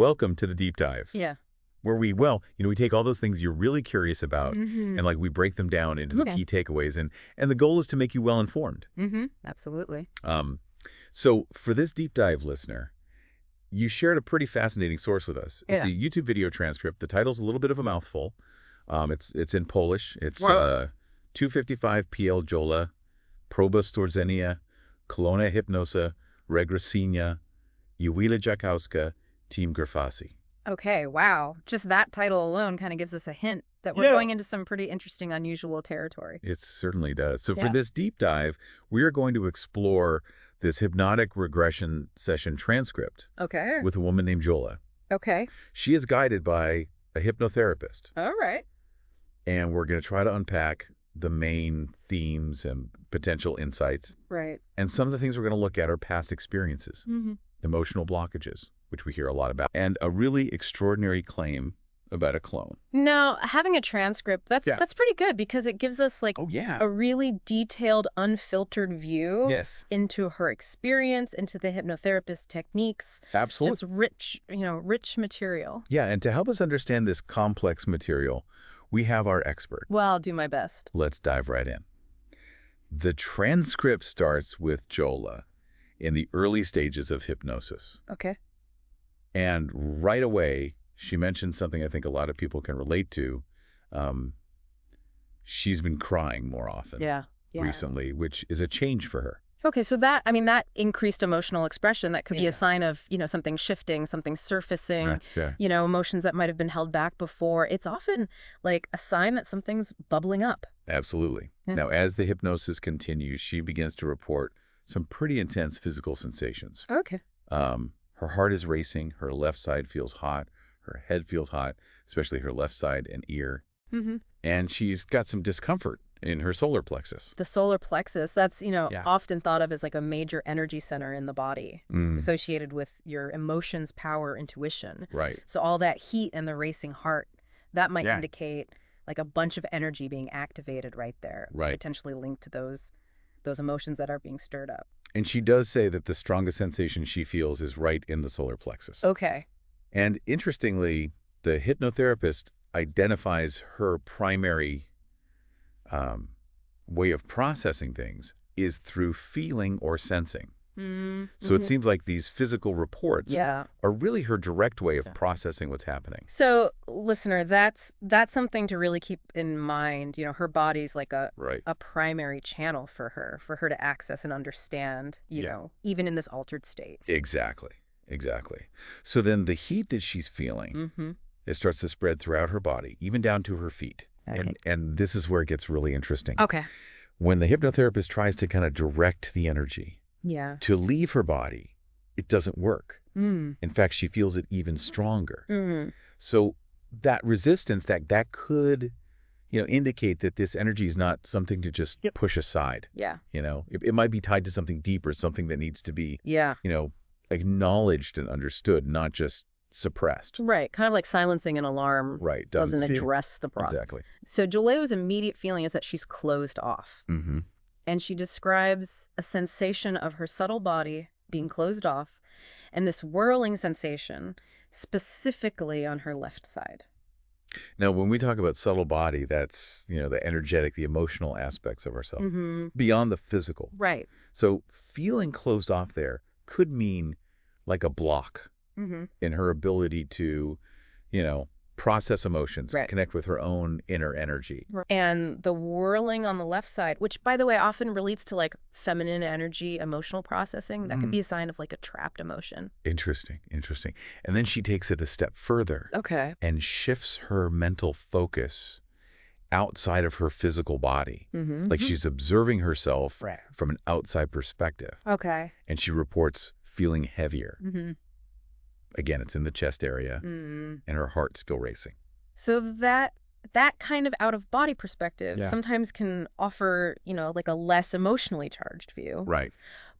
welcome to the deep dive. Yeah. Where we take all those things you're really curious about and like we break them down into the key takeaways, and the goal is to make you well informed. Absolutely. So for this deep dive, listener, you shared a pretty fascinating source with us. It's a YouTube video transcript. The title's a little bit of a mouthful. It's in Polish. It's 255 PL Jola, Proba Stwierdzenia, Kolona Hypnosa, Regression, Ewelina Jackowska Team Grifasi. Okay, wow. Just that title alone kind of gives us a hint that we're going into some pretty interesting, unusual territory. It certainly does. So for this deep dive, we are going to explore this hypnotic regression session transcript with a woman named Jola. Okay. She is guided by a hypnotherapist. All right. And we're going to try to unpack the main themes and potential insights. Right. And some of the things we're going to look at are past experiences, emotional blockages, which we hear a lot about, and a really extraordinary claim about a clone. Now, having a transcript, that's pretty good because it gives us like a really detailed, unfiltered view into her experience, into the hypnotherapist techniques. Absolutely. It's rich, rich material. Yeah, and to help us understand this complex material, we have our expert. Well, I'll do my best. Let's dive right in. The transcript starts with Jola in the early stages of hypnosis. Okay. And right away, she mentioned something I think a lot of people can relate to. She's been crying more often recently, which is a change for her. Okay, so that increased emotional expression, that could be a sign of, something shifting, something surfacing, emotions that might have been held back before. It's often like a sign that something's bubbling up. Absolutely. Now, as the hypnosis continues, she begins to report some pretty intense physical sensations. Okay. Her heart is racing. Her left side feels hot. Her head feels hot, especially her left side and ear. And she's got some discomfort in her solar plexus. The solar plexus, that's, often thought of as like a major energy center in the body, associated with your emotions, power, intuition. Right. So all that heat and the racing heart, that might indicate like a bunch of energy being activated right there, potentially linked to those emotions that are being stirred up. And she does say that the strongest sensation she feels is right in the solar plexus. Okay. And interestingly, the hypnotherapist identifies her primary way of processing things is through feeling or sensing. So it seems like these physical reports are really her direct way of processing what's happening. So, listener, that's something to really keep in mind. Her body's like a primary channel for her to access and understand, even in this altered state. Exactly. So then the heat that she's feeling, it starts to spread throughout her body, even down to her feet. Okay. And this is where it gets really interesting. Okay. When the hypnotherapist tries to kind of direct the energy to leave her body, it doesn't work. In fact, she feels it even stronger. So that resistance, that could, indicate that this energy is not something to just push aside. Yeah. It might be tied to something deeper, something that needs to be, acknowledged and understood, not just suppressed. Right. Kind of like silencing an alarm doesn't address the process. Exactly. So Joleo's immediate feeling is that she's closed off. And she describes a sensation of her subtle body being closed off and this whirling sensation specifically on her left side. Now, when we talk about subtle body, that's, the energetic, the emotional aspects of ourselves, beyond the physical. Right. So feeling closed off there could mean like a block in her ability to, process emotions, connect with her own inner energy. And the whirling on the left side, which, by the way, often relates to like feminine energy, emotional processing, that could be a sign of like a trapped emotion. Interesting. And then she takes it a step further. Okay. And shifts her mental focus outside of her physical body. Like she's observing herself from an outside perspective. Okay. And she reports feeling heavier. Again, it's in the chest area, and her heart's still racing. So that kind of out-of-body perspective sometimes can offer, like a less emotionally charged view. Right.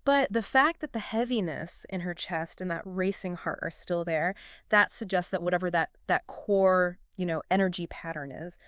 But the fact that the heaviness in her chest and that racing heart are still there, that suggests that whatever that core, energy pattern is,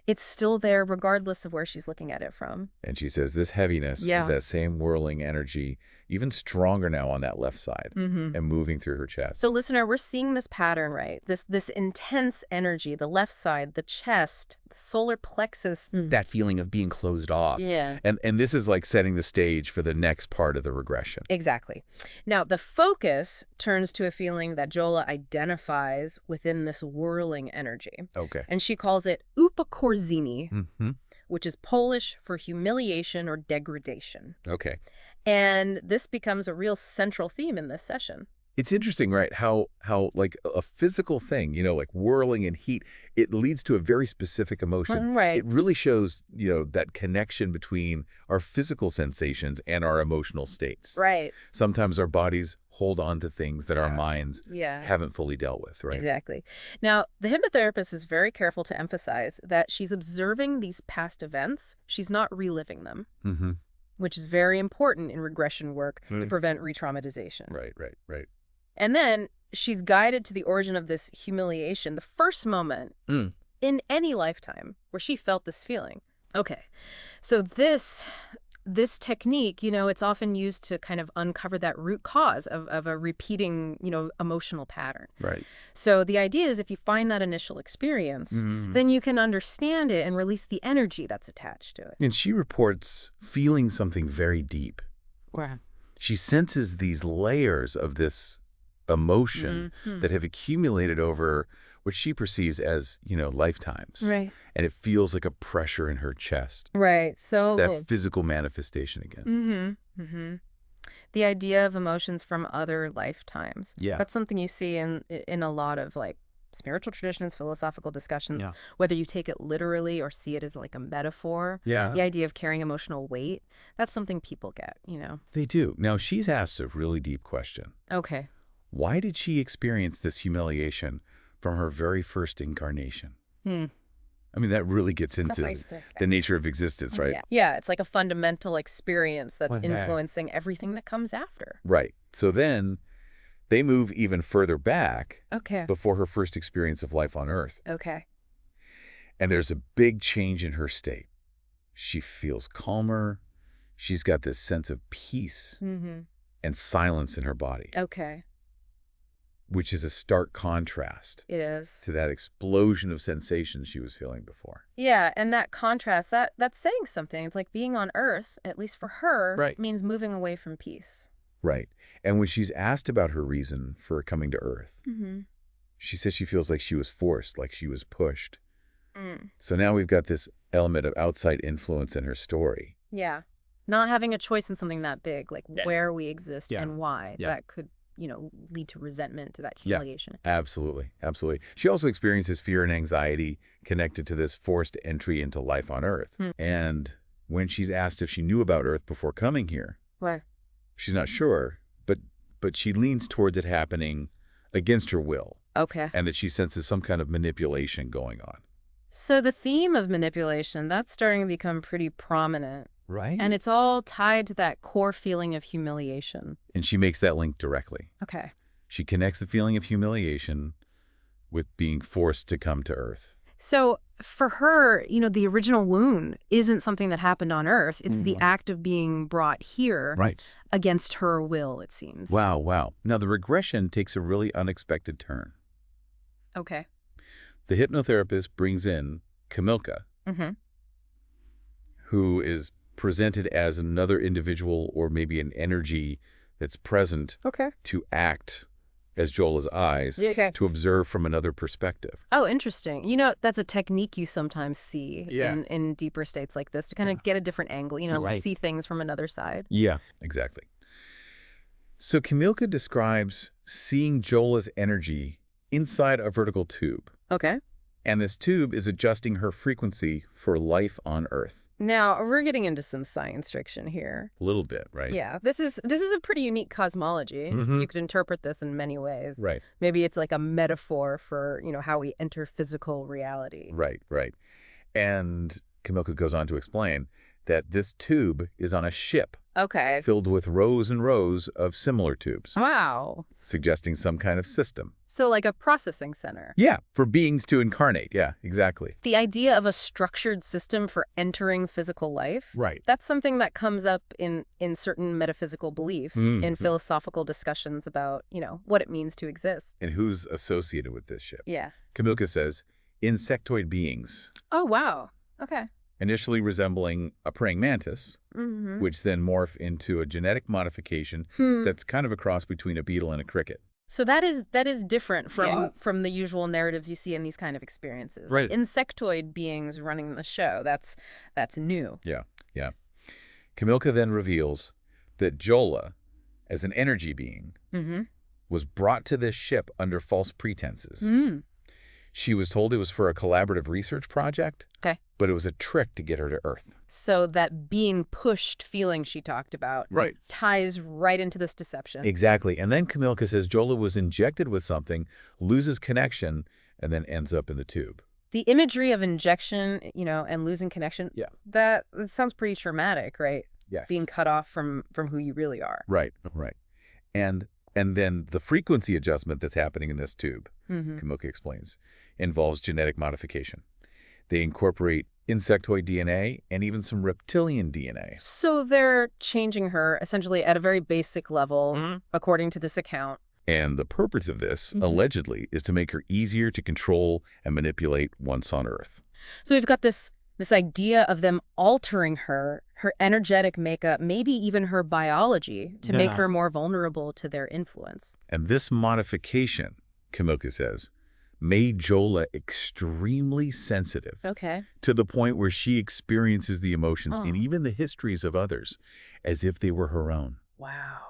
it's still there regardless of where she's looking at it from. And she says this heaviness is that same whirling energy, even stronger now on that left side and moving through her chest. So listener, we're seeing this pattern, right? This intense energy, the left side, the chest, the solar plexus. That feeling of being closed off. Yeah. And this is like setting the stage for the next part of the regression. Exactly. Now, the focus turns to a feeling that Jola identifies within this whirling energy. Okay. And she calls it upokorzenie, which is Polish for humiliation or degradation. Okay. And this becomes a real central theme in this session. It's interesting, right? How like a physical thing, like whirling and heat, it leads to a very specific emotion. Right. It really shows, that connection between our physical sensations and our emotional states. Right. Sometimes our bodies hold on to things that our minds haven't fully dealt with, right? Exactly. Now, the hypnotherapist is very careful to emphasize that she's observing these past events. She's not reliving them. Which is very important in regression work to prevent re-traumatization. Right. And then she's guided to the origin of this humiliation, the first moment in any lifetime where she felt this feeling. Okay, so this technique, it's often used to kind of uncover that root cause of a repeating, emotional pattern. Right. So the idea is if you find that initial experience, then you can understand it and release the energy that's attached to it. And she reports feeling something very deep. Wow. She senses these layers of this emotion that have accumulated over what she perceives as, lifetimes. Right. And it feels like a pressure in her chest. Right. So that physical manifestation again. The idea of emotions from other lifetimes. Yeah. That's something you see in a lot of like spiritual traditions, philosophical discussions, whether you take it literally or see it as like a metaphor. Yeah. The idea of carrying emotional weight, that's something people get, They do. Now, she's asked a really deep question. Okay. Why did she experience this humiliation from her very first incarnation? I mean, that really gets into the nature of existence, right? Yeah, it's like a fundamental experience that's influencing everything that comes after. Right. So then they move even further back Okay. before her first experience of life on Earth. Okay. And there's a big change in her state. She feels calmer. She's got this sense of peace and silence in her body. Okay. Which is a stark contrast. It is. To that explosion of sensations she was feeling before. Yeah, and that contrast, that's saying something. It's like being on Earth, at least for her, means moving away from peace. Right. And when she's asked about her reason for coming to Earth, she says she feels like she was forced, like she was pushed. So now we've got this element of outside influence in her story. Yeah. Not having a choice in something that big, like where we exist and why. That could lead to resentment, to that humiliation. Yeah, absolutely. Absolutely. She also experiences fear and anxiety connected to this forced entry into life on Earth. And when she's asked if she knew about Earth before coming here, she's not sure, but she leans towards it happening against her will. Okay. And that she senses some kind of manipulation going on. So the theme of manipulation, that's starting to become pretty prominent. Right. And it's all tied to that core feeling of humiliation. And she makes that link directly. Okay. She connects the feeling of humiliation with being forced to come to Earth. So for her, the original wound isn't something that happened on Earth. It's the act of being brought here against her will, it seems. Wow. Now, the regression takes a really unexpected turn. Okay. The hypnotherapist brings in Kamilka, who is presented as another individual or maybe an energy that's present to act as Jola's eyes, to observe from another perspective. Oh, interesting. That's a technique you sometimes see in deeper states like this, to kind of get a different angle, see things from another side. Yeah, exactly. So Kamilka describes seeing Jola's energy inside a vertical tube. Okay. And this tube is adjusting her frequency for life on Earth. Now, we're getting into some science fiction here. A little bit, right? Yeah. This is a pretty unique cosmology. You could interpret this in many ways. Right. Maybe it's like a metaphor for, how we enter physical reality. Right. And Kamilka goes on to explain that this tube is on a ship. Okay. Filled with rows and rows of similar tubes. Wow. Suggesting some kind of system. So like a processing center. Yeah, for beings to incarnate. Yeah, exactly. The idea of a structured system for entering physical life. Right. That's something that comes up in certain metaphysical beliefs, in philosophical discussions about, what it means to exist. And who's associated with this ship? Yeah. Kamilka says, insectoid beings. Oh, wow. Okay. Initially resembling a praying mantis, which then morph into a genetic modification that's kind of a cross between a beetle and a cricket. So that is different from the usual narratives you see in these kind of experiences. Right. Insectoid beings running the show. That's new. Yeah, yeah. Kamilka then reveals that Jola, as an energy being, was brought to this ship under false pretenses. She was told it was for a collaborative research project, but it was a trick to get her to Earth. So that being pushed feeling she talked about ties right into this deception. Exactly. And then Kamilka says Jola was injected with something, loses connection, and then ends up in the tube. The imagery of injection, and losing connection, that sounds pretty traumatic, right? Yes. Being cut off from who you really are. Right, right. And then the frequency adjustment that's happening in this tube, Kamilka explains, involves genetic modification. They incorporate insectoid DNA and even some reptilian DNA. So they're changing her essentially at a very basic level, according to this account. And the purpose of this, allegedly, is to make her easier to control and manipulate once on Earth. So we've got this idea of them altering her energetic makeup, maybe even her biology, to make her more vulnerable to their influence. And this modification, Kamilka says, made Jola extremely sensitive. To the point where she experiences the emotions and even the histories of others as if they were her own. Wow.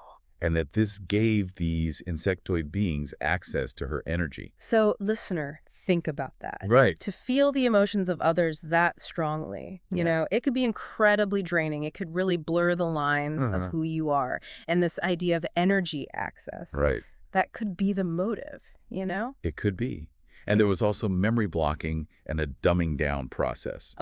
And that this gave these insectoid beings access to her energy. So, listener, think about that. Right. To feel the emotions of others that strongly, it could be incredibly draining. It could really blur the lines of who you are. And this idea of energy access. Right. That could be the motive, It could be. And there was also memory blocking and a dumbing down process.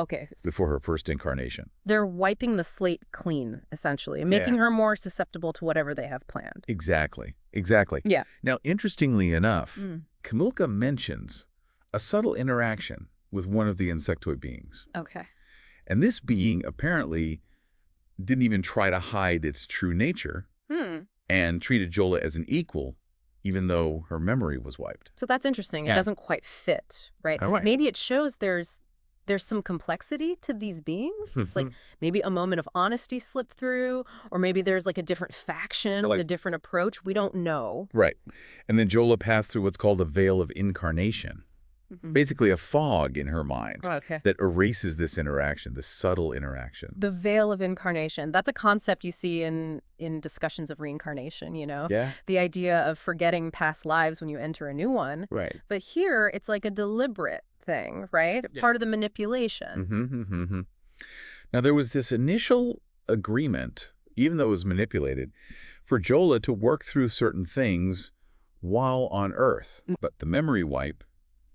Before her first incarnation. They're wiping the slate clean, essentially, making her more susceptible to whatever they have planned. Exactly. Exactly. Yeah. Now, interestingly enough, Kamilka mentions a subtle interaction with one of the insectoid beings. And this being apparently didn't even try to hide its true nature and treated Jola as an equal, even though her memory was wiped. So that's interesting. It doesn't quite fit, right? Maybe it shows there's some complexity to these beings. Like maybe a moment of honesty slipped through, or maybe there's like a different faction, a different approach. We don't know. Right. And then Jola passed through what's called a veil of incarnation. Basically a fog in her mind that erases this interaction, this subtle interaction. The veil of incarnation. That's a concept you see in discussions of reincarnation, Yeah. The idea of forgetting past lives when you enter a new one. Right. But here, it's like a deliberate thing, right? Part of the manipulation. Now, there was this initial agreement, even though it was manipulated, for Jola to work through certain things while on Earth. But the memory wipe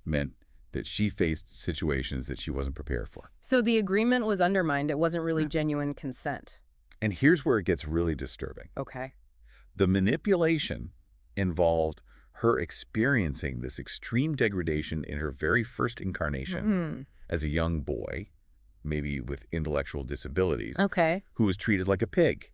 meant that she faced situations that she wasn't prepared for. So the agreement was undermined. It wasn't really genuine consent. And here's where it gets really disturbing. The manipulation involved her experiencing this extreme degradation in her very first incarnation as a young boy, maybe with intellectual disabilities, who was treated like a pig,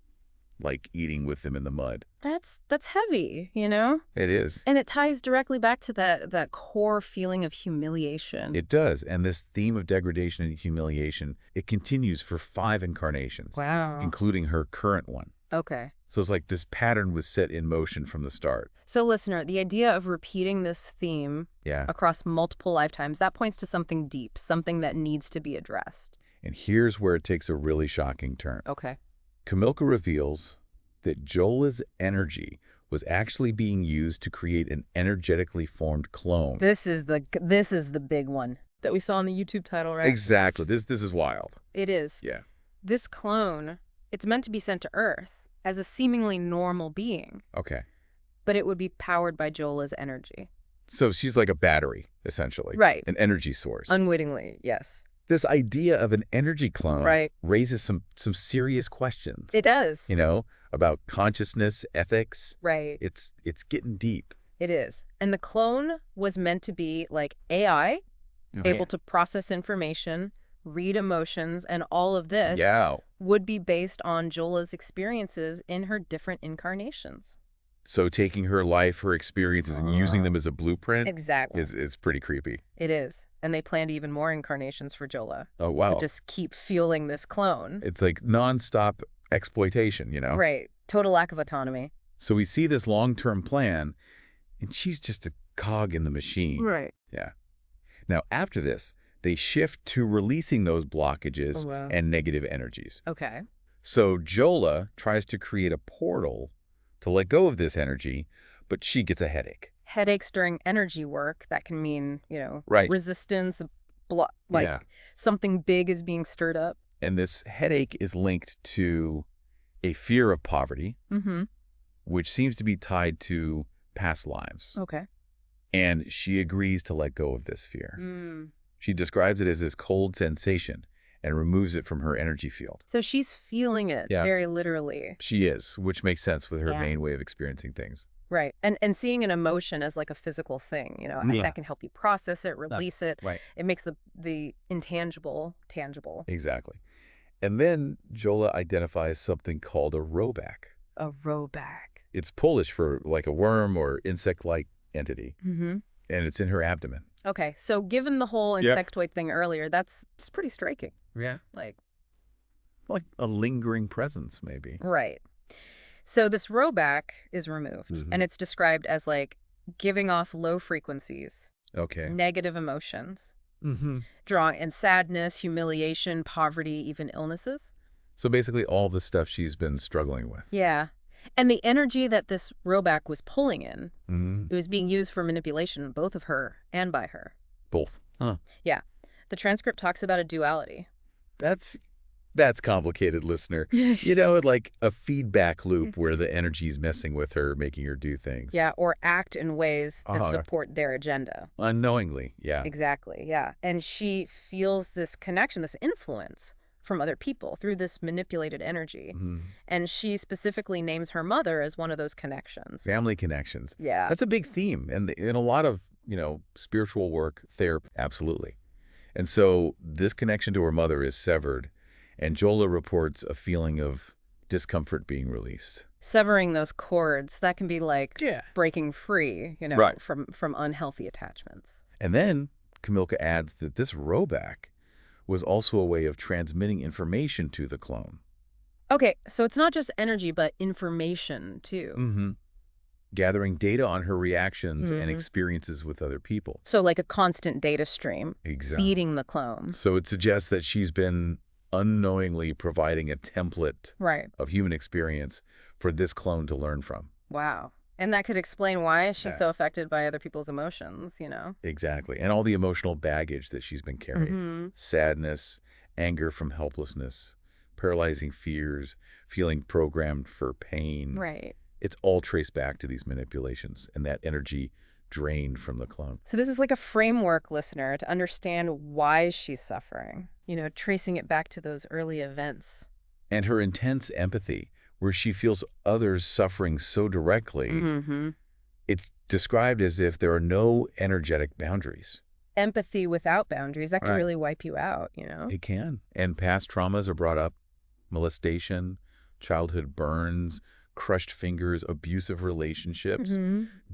like eating with them in the mud. That's heavy, It is. And it ties directly back to that core feeling of humiliation. It does. And this theme of degradation and humiliation, it continues for 5 incarnations. Wow. Including her current one. So it's like this pattern was set in motion from the start. So listener, the idea of repeating this theme across multiple lifetimes, that points to something deep, something that needs to be addressed. And here's where it takes a really shocking turn. Kamilka reveals that Jola's energy was actually being used to create an energetically formed clone. This is the big one that we saw in the YouTube title, right? Exactly. This is wild. It is. Yeah. This clone, it's meant to be sent to Earth as a seemingly normal being. But it would be powered by Jola's energy. So she's like a battery, essentially. Right. An energy source. Unwittingly, yes. This idea of an energy clone Right. raises some serious questions. It does. About consciousness, ethics. Right. It's getting deep. It is. And the clone was meant to be like AI, able to process information, read emotions, and all of this would be based on Jola's experiences in her different incarnations. So taking her life, her experiences, and using them as a blueprint is pretty creepy. It is. And they planned even more incarnations for Jola. Oh, wow. Just keep fueling this clone. It's like nonstop exploitation, Right. Total lack of autonomy. So we see this long-term plan, and she's just a cog in the machine. Right. Yeah. Now, after this, they shift to releasing those blockages and negative energies. Okay. So Jola tries to create a portal to let go of this energy, but she gets a headache. Headaches during energy work, that can mean, resistance, something big is being stirred up. And this headache is linked to a fear of poverty, which seems to be tied to past lives. Okay. And she agrees to let go of this fear. She describes it as this cold sensation and removes it from her energy field. So she's feeling it very literally. She is, which makes sense with her main way of experiencing things. Right. And seeing an emotion as like a physical thing, that can help you process it, release it. Right. It makes the intangible tangible. Exactly. And then Jola identifies something called a roback. A roback. It's Polish for like a worm or insect-like entity. And it's in her abdomen. Okay. So given the whole insectoid thing earlier, it's pretty striking. Yeah. Like a lingering presence, maybe. Right. So this roback is removed, and it's described as like giving off low frequencies. Okay. Negative emotions. Drawing in sadness, humiliation, poverty, even illnesses. So basically all the stuff she's been struggling with. Yeah. And the energy that this roback was pulling in, it was being used for manipulation, both of her and by her. Both. Huh. Yeah. The transcript talks about a duality. That's complicated, listener. Like a feedback loop where the energy's messing with her, making her do things. Yeah, or act in ways that support their agenda. Unknowingly, yeah. Exactly, yeah. And she feels this connection, this influence from other people through this manipulated energy. And she specifically names her mother as one of those connections. Family connections. Yeah. That's a big theme. And in a lot of, spiritual work, therapy, absolutely. And so this connection to her mother is severed. And Jola reports a feeling of discomfort being released. Severing those cords, that can be like breaking free, from unhealthy attachments. And then Kamilka adds that this roback was also a way of transmitting information to the clone. Okay, so it's not just energy, but information, too. Gathering data on her reactions and experiences with other people. So like a constant data stream. Exactly. Feeding the clone. So it suggests that she's been unknowingly providing a template of human experience for this clone to learn from. Wow. And that could explain why she's so affected by other people's emotions, Exactly. And all the emotional baggage that she's been carrying. Sadness, anger from helplessness, paralyzing fears, feeling programmed for pain. Right. It's all traced back to these manipulations and that energy drained from the clone. So this is like a framework, listener, to understand why she's suffering, tracing it back to those early events. And her intense empathy, where she feels others suffering so directly, it's described as if there are no energetic boundaries. Empathy without boundaries, that can really wipe you out, It can. And past traumas are brought up: molestation, childhood burns, crushed fingers, abusive relationships,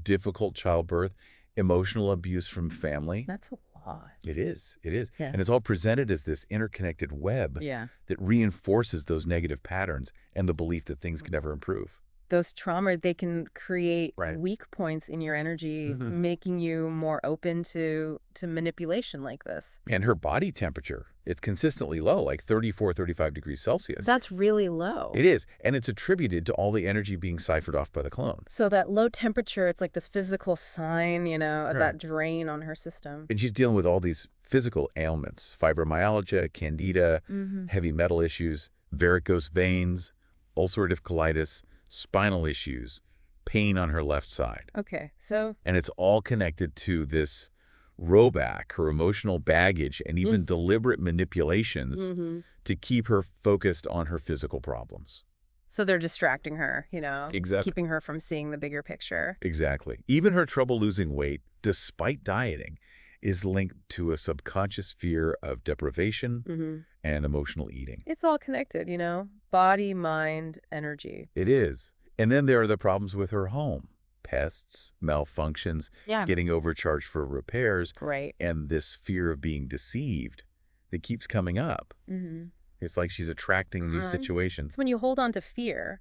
difficult childbirth, emotional abuse from family. That's a lot. It is. It is. Yeah. And it's all presented as this interconnected web that reinforces those negative patterns and the belief that things can never improve. Those traumas, they can create weak points in your energy, making you more open to manipulation like this. And her body temperature, it's consistently low, like 34, 35 degrees Celsius. That's really low. It is. And it's attributed to all the energy being ciphered off by the clone. So that low temperature, it's like this physical sign, of that drain on her system. And she's dealing with all these physical ailments: fibromyalgia, candida, heavy metal issues, varicose veins, ulcerative colitis, spinal issues, pain on her left side. Okay, so... And it's all connected to this rowback, her emotional baggage, and even deliberate manipulations to keep her focused on her physical problems. So they're distracting her, Exactly. keeping her from seeing the bigger picture. Exactly. Even her trouble losing weight, despite dieting, is linked to a subconscious fear of deprivation and emotional eating. It's all connected, body, mind, energy. It is. And then there are the problems with her home. Pests, malfunctions, getting overcharged for repairs, and this fear of being deceived that keeps coming up. It's like she's attracting these situations. It's when you hold on to fear,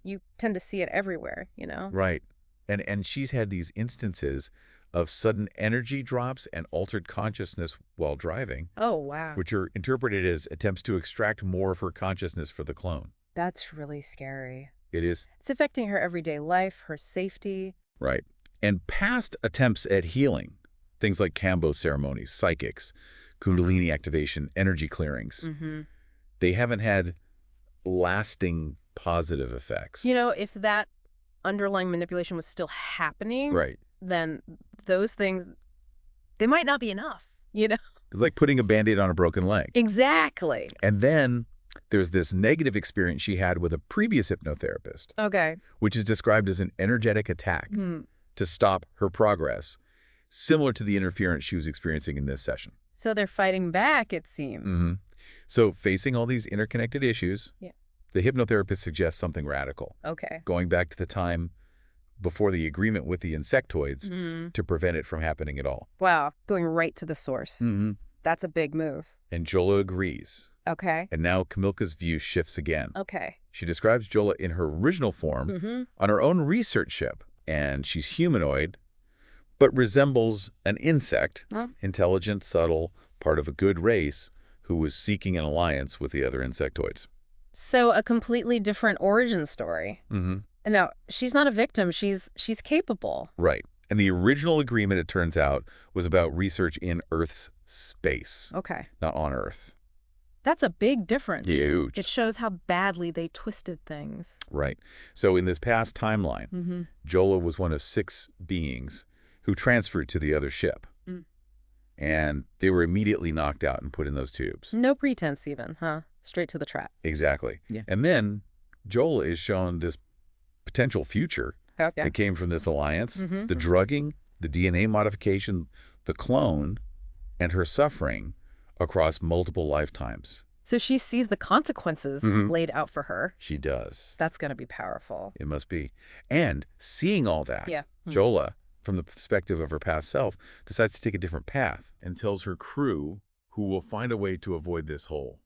you tend to see it everywhere, Right. And she's had these instances of sudden energy drops and altered consciousness while driving. Oh, wow. Which are interpreted as attempts to extract more of her consciousness for the clone. That's really scary. It is. It's affecting her everyday life, her safety. Right. And past attempts at healing, things like Kambo ceremonies, psychics, Kundalini activation, energy clearings, they haven't had lasting positive effects. If that underlying manipulation was still happening, then those things, they might not be enough, It's like putting a Band-Aid on a broken leg. Exactly. And then there's this negative experience she had with a previous hypnotherapist. Okay. Which is described as an energetic attack to stop her progress, similar to the interference she was experiencing in this session. So they're fighting back, it seems. So facing all these interconnected issues, the hypnotherapist suggests something radical. Okay. Going back to the time before the agreement with the insectoids to prevent it from happening at all. Wow. Going right to the source. That's a big move. And Jola agrees. Okay. And now Kamilka's view shifts again. Okay. She describes Jola in her original form on her own research ship. And she's humanoid, but resembles an insect, intelligent, subtle, part of a good race who was seeking an alliance with the other insectoids. So a completely different origin story. Now, she's not a victim. She's capable. Right. And the original agreement, it turns out, was about research in Earth's space. Okay. Not on Earth. That's a big difference. Huge. It shows how badly they twisted things. Right. So in this past timeline, Jola was one of 6 beings who transferred to the other ship. And they were immediately knocked out and put in those tubes. No pretense even, huh? Straight to the trap. Exactly. Yeah. And then Jola is shown this potential future that came from this alliance, the drugging, the DNA modification, the clone, and her suffering across multiple lifetimes. So she sees the consequences laid out for her. She does. That's going to be powerful. It must be. And seeing all that, Jola, from the perspective of her past self, decides to take a different path and tells her crew who will find a way to avoid this hole.